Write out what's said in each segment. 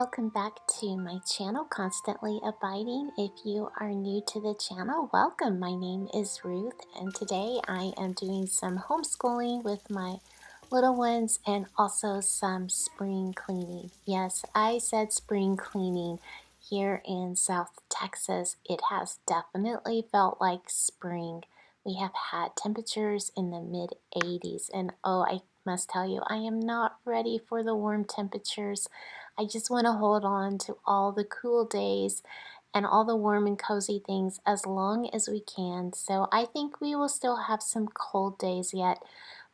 Welcome back to my channel, Constantly Abiding. If you are new to the channel, welcome. My name is Ruth, and today I am doing some homeschooling with my little ones and also some spring cleaning. Yes, I said spring cleaning. Here in South Texas, it has definitely felt like spring. We have had temperatures in the mid 80s, and oh, I must tell you, I am not ready for the warm temperatures. I just want to hold on to all the cool days and all the warm and cozy things as long as we can. So I think we will still have some cold days yet,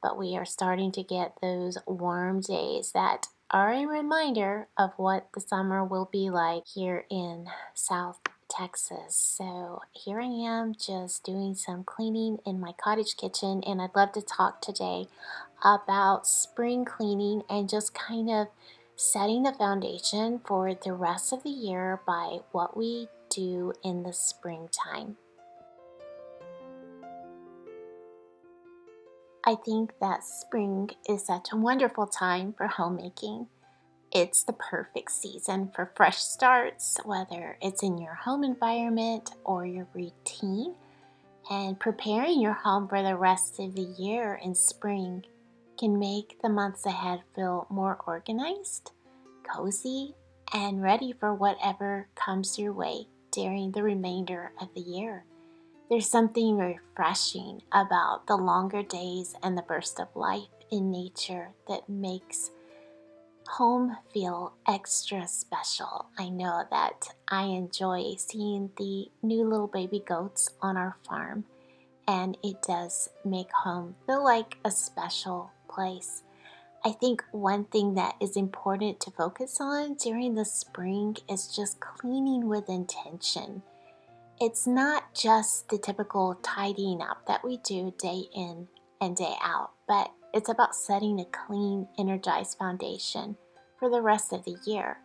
but we are starting to get those warm days that are a reminder of what the summer will be like here in South Texas. So here I am just doing some cleaning in my cottage kitchen, and I'd love to talk today about spring cleaning and just kind of setting the foundation for the rest of the year by what we do in the springtime. I think that spring is such a wonderful time for homemaking. It's the perfect season for fresh starts, whether it's in your home environment or your routine. And preparing your home for the rest of the year in spring can make the months ahead feel more organized, cozy, and ready for whatever comes your way during the remainder of the year. There's something refreshing about the longer days and the burst of life in nature that makes home feel extra special. I know that I enjoy seeing the new little baby goats on our farm, and it does make home feel like a special place. I think one thing that is important to focus on during the spring is just cleaning with intention. It's not just the typical tidying up that we do day in and day out, but it's about setting a clean, energized foundation for the rest of the year.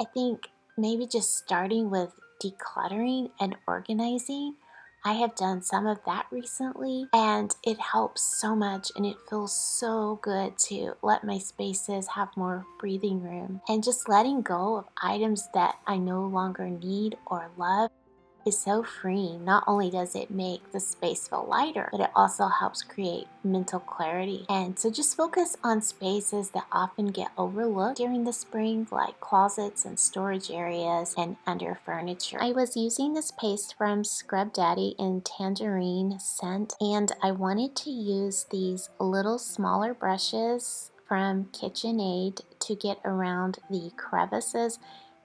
I think maybe just starting with decluttering and organizing. I have done some of that recently, and it helps so much, and it feels so good to let my spaces have more breathing room. And just letting go of items that I no longer need or love is so freeing. Not only does it make the space feel lighter, but it also helps create mental clarity. And so just focus on spaces that often get overlooked during the spring, like closets and storage areas and under furniture. I was using this paste from Scrub Daddy in Tangerine scent, and I wanted to use these little smaller brushes from KitchenAid to get around the crevices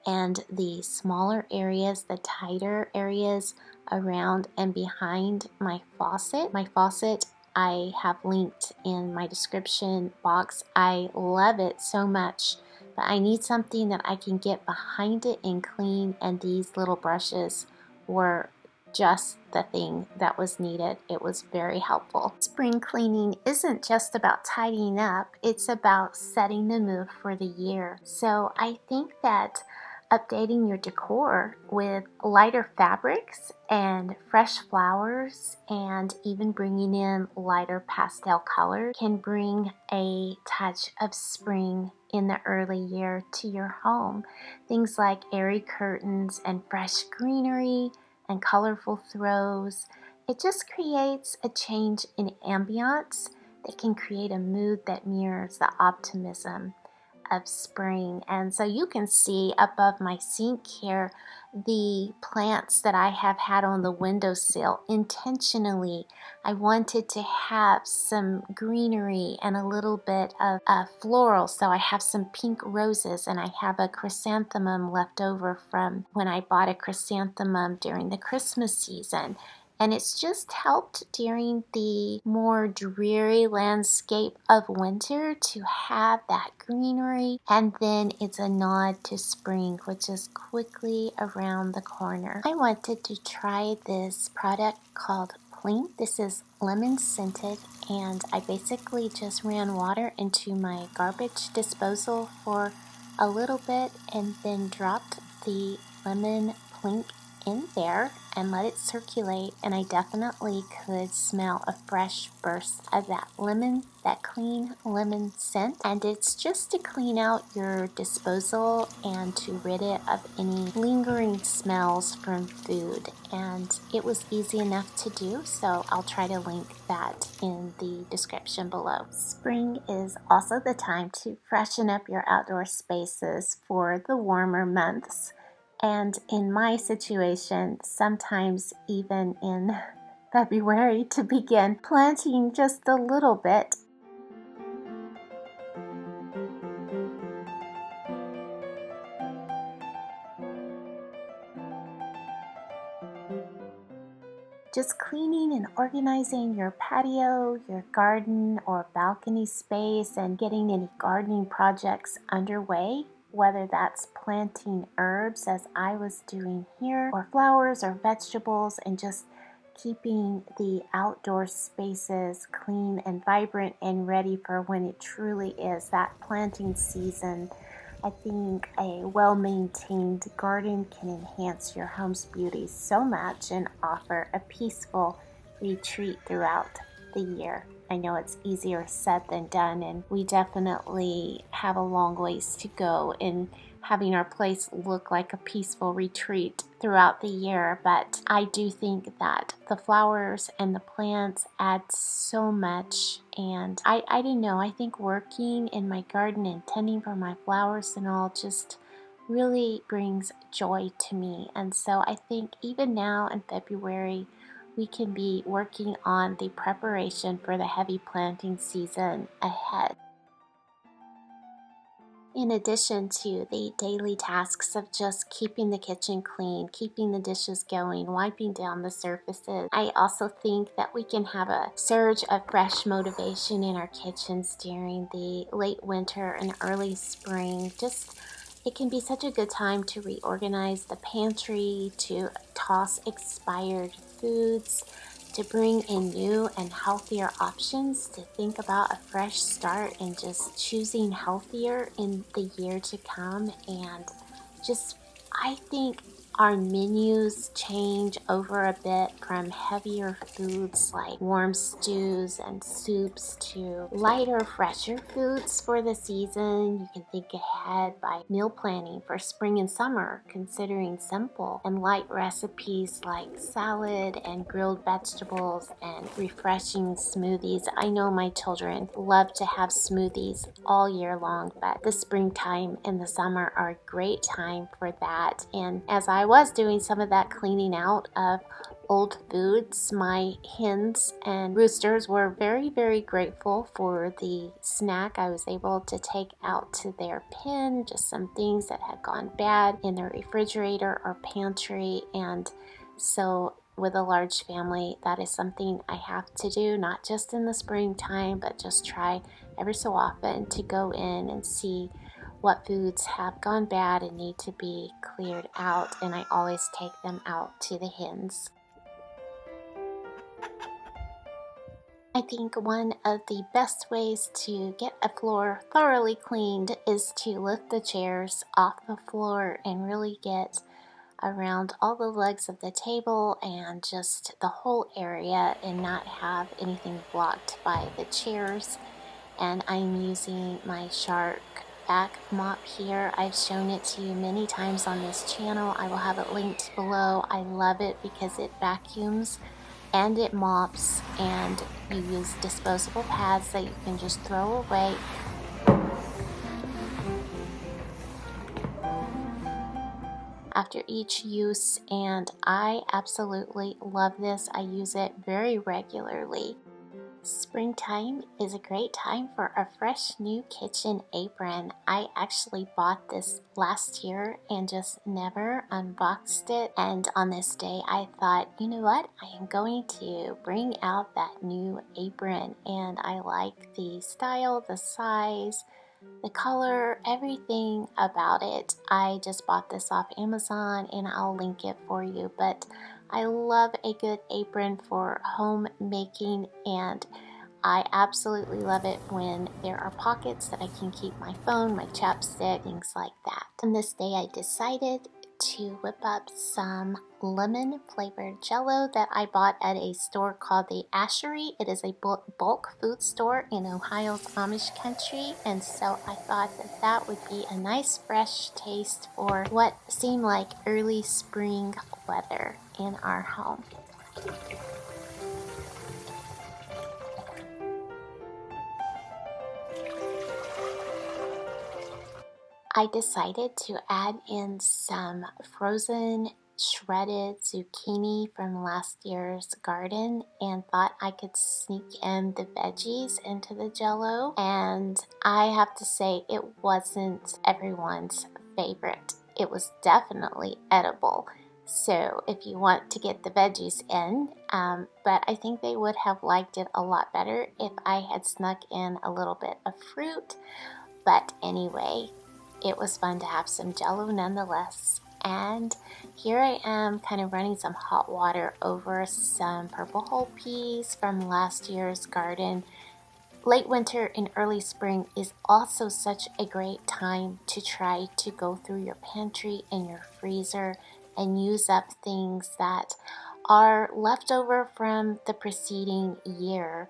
and the smaller areas, the tighter areas around and behind my faucet. My faucet I have linked in my description box. I love it so much, but I need something that I can get behind it and clean, and these little brushes were just the thing that was needed. It was very helpful. Spring cleaning isn't just about tidying up, it's about setting the mood for the year. So I think that updating your decor with lighter fabrics and fresh flowers, and even bringing in lighter pastel colors can bring a touch of spring in the early year to your home. Things like airy curtains and fresh greenery and colorful throws. It just creates a change in ambiance that can create a mood that mirrors the optimism of spring. And so you can see above my sink here the plants that I have had on the windowsill intentionally. I wanted to have some greenery and a little bit of floral, so I have some pink roses, and I have a chrysanthemum left over from when I bought a chrysanthemum during the Christmas season. And it's just helped during the more dreary landscape of winter to have that greenery. And then it's a nod to spring, which is quickly around the corner. I wanted to try this product called Plink. This is lemon scented, and I basically just ran water into my garbage disposal for a little bit and then dropped the lemon Plink in there and let it circulate, and I definitely could smell a fresh burst of that lemon, that clean lemon scent. And it's just to clean out your disposal and to rid it of any lingering smells from food. And it was easy enough to do, so I'll try to link that in the description below. Spring is also the time to freshen up your outdoor spaces for the warmer months. And in my situation, sometimes even in February, to begin planting just a little bit. Just cleaning and organizing your patio, your garden or balcony space, and getting any gardening projects underway, whether that's planting herbs as I was doing here, or flowers or vegetables, and just keeping the outdoor spaces clean and vibrant and ready for when it truly is that planting season. I think a well-maintained garden can enhance your home's beauty so much and offer a peaceful retreat throughout the year. I know it's easier said than done, and we definitely have a long ways to go in having our place look like a peaceful retreat throughout the year, but I do think that the flowers and the plants add so much. And I don't know, I think working in my garden and tending for my flowers and all just really brings joy to me. And so I think even now in February, we can be working on the preparation for the heavy planting season ahead. In addition to the daily tasks of just keeping the kitchen clean, keeping the dishes going, wiping down the surfaces, I also think that we can have a surge of fresh motivation in our kitchens during the late winter and early spring. It can be such a good time to reorganize the pantry, to toss expired foods, to bring in new and healthier options, to think about a fresh start and just choosing healthier in the year to come. And just, I think our menus change over a bit from heavier foods like warm stews and soups to lighter, fresher foods for the season. You can think ahead by meal planning for spring and summer, considering simple and light recipes like salad and grilled vegetables and refreshing smoothies. I know my children love to have smoothies all year long, but the springtime and the summer are a great time for that. And as I was doing some of that cleaning out of old foods, my hens and roosters were very, very grateful for the snack I was able to take out to their pen, just some things that had gone bad in their refrigerator or pantry. And so with a large family, that is something I have to do, not just in the springtime, but just try ever so often to go in and see what foods have gone bad and need to be cleared out, and I always take them out to the hens. I think one of the best ways to get a floor thoroughly cleaned is to lift the chairs off the floor and really get around all the legs of the table and just the whole area and not have anything blocked by the chairs. And I'm using my Shark back mop here. I've shown it to you many times on this channel. I will have it linked below. I love it because it vacuums and it mops, and you use disposable pads that you can just throw away. After each use, and I absolutely love this. I use it very regularly. Springtime is a great time for a fresh new kitchen apron. I actually bought this last year and just never unboxed it. And on this day, I thought, you know what? I am going to bring out that new apron. And I like the style, the size, the color, everything about it. I just bought this off Amazon and I'll link it for you. But I love a good apron for homemaking, and I absolutely love it when there are pockets that I can keep my phone, my chapstick, things like that. On this day I decided to whip up some lemon flavored jello that I bought at a store called the Ashery. It is a bulk food store in Ohio's Amish country, and so I thought that that would be a nice fresh taste for what seemed like early spring weather in our home. I decided to add in some frozen shredded zucchini from last year's garden and thought I could sneak in the veggies into the jello. And I have to say, it wasn't everyone's favorite. It was definitely edible. So if you want to get the veggies in, but I think they would have liked it a lot better if I had snuck in a little bit of fruit. But anyway, it was fun to have some jello nonetheless. And here I am kind of running some hot water over some purple whole peas from last year's garden. Late winter and early spring is also such a great time to try to go through your pantry and your freezer and use up things that are left over from the preceding year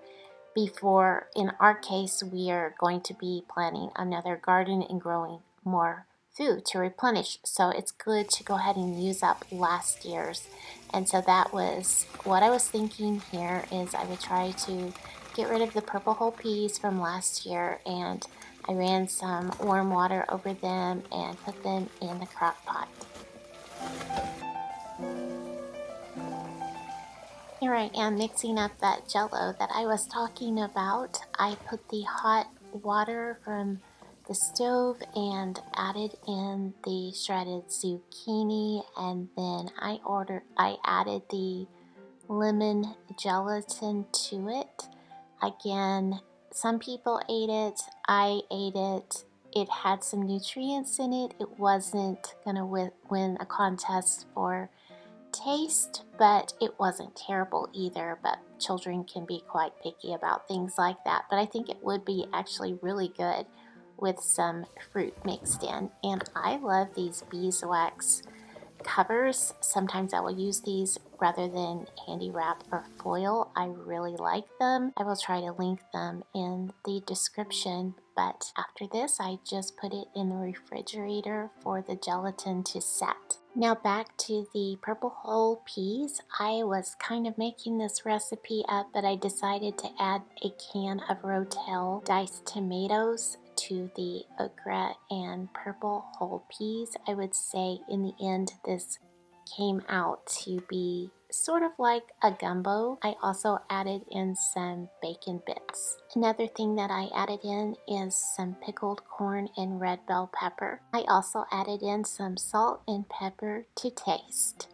before, in our case, we are going to be planting another garden and growing more food to replenish. So it's good to go ahead and use up last year's. And so that was what I was thinking here, is I would try to get rid of the purple whole peas from last year, and I ran some warm water over them and put them in the crock pot. Here I am mixing up that jello that I was talking about. I put the hot water from the stove and added in the shredded zucchini, and then I added the lemon gelatin to it. Again, some people ate it, I ate it. It had some nutrients in it. It wasn't gonna win a contest for taste, but it wasn't terrible either. But children can be quite picky about things like that. But I think it would be actually really good with some fruit mixed in. And I love these beeswax covers. Sometimes I will use these rather than handy wrap or foil. I really like them. I will try to link them in the description, but after this I just put it in the refrigerator for the gelatin to set. Now back to the purple whole peas. I was kind of making this recipe up, but I decided to add a can of Rotel diced tomatoes to the okra and purple whole peas. I would say in the end this came out to be sort of like a gumbo. I also added in some bacon bits. Another thing that I added in is some pickled corn and red bell pepper. I also added in some salt and pepper to taste.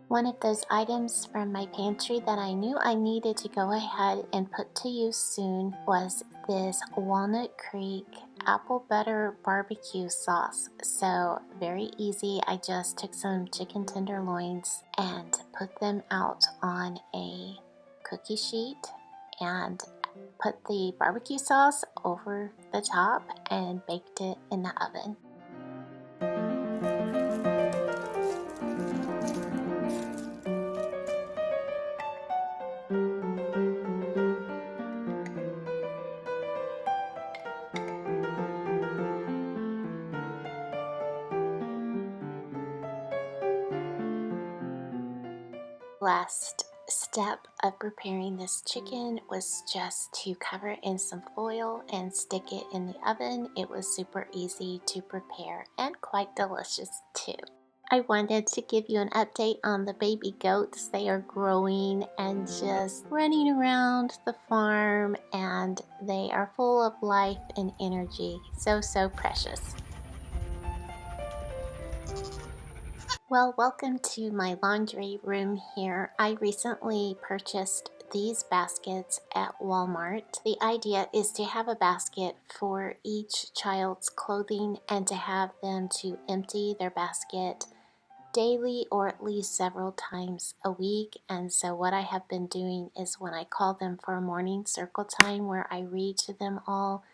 One of those items from my pantry that I knew I needed to go ahead and put to use soon was this Walnut Creek apple butter barbecue sauce. So very easy. I just took some chicken tenderloins and put them out on a cookie sheet and put the barbecue sauce over the top and baked it in the oven. Last step of preparing this chicken was just to cover it in some foil and stick it in the oven. It was super easy to prepare and quite delicious too. I wanted to give you an update on the baby goats. They are growing and just running around the farm, and they are full of life and energy. So precious. Well, welcome to my laundry room here. I recently purchased these baskets at Walmart. The idea is to have a basket for each child's clothing and to have them to empty their basket daily or at least several times a week. And so what I have been doing is when I call them for a morning circle time where I read to them all,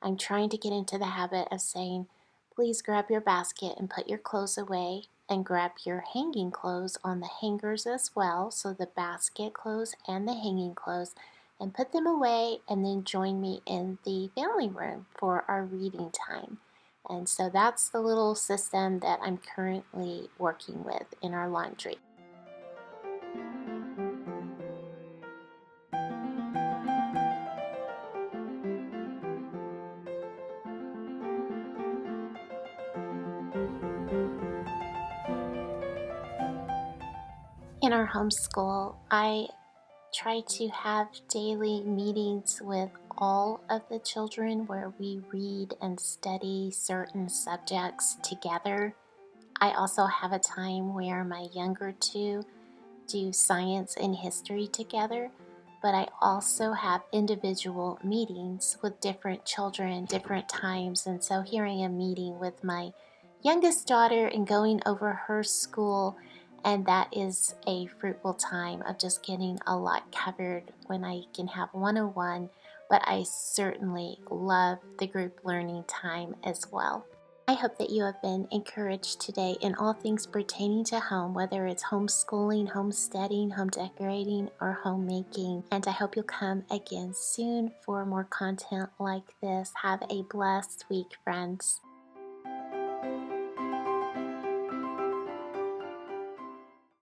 I'm trying to get into the habit of saying, please grab your basket and put your clothes away and grab your hanging clothes on the hangers as well, so the basket clothes and the hanging clothes, and put them away and then join me in the family room for our reading time. And so that's the little system that I'm currently working with in our laundry. In our homeschool, I try to have daily meetings with all of the children where we read and study certain subjects together. I also have a time where my younger two do science and history together, but I also have individual meetings with different children, different times. And so here I am meeting with my youngest daughter and going over her school, and that is a fruitful time of just getting a lot covered when I can have 101, but I certainly love the group learning time as well. I hope that you have been encouraged today in all things pertaining to home, whether it's homeschooling, homesteading, home decorating, or homemaking. And I hope you'll come again soon for more content like this. Have a blessed week, friends.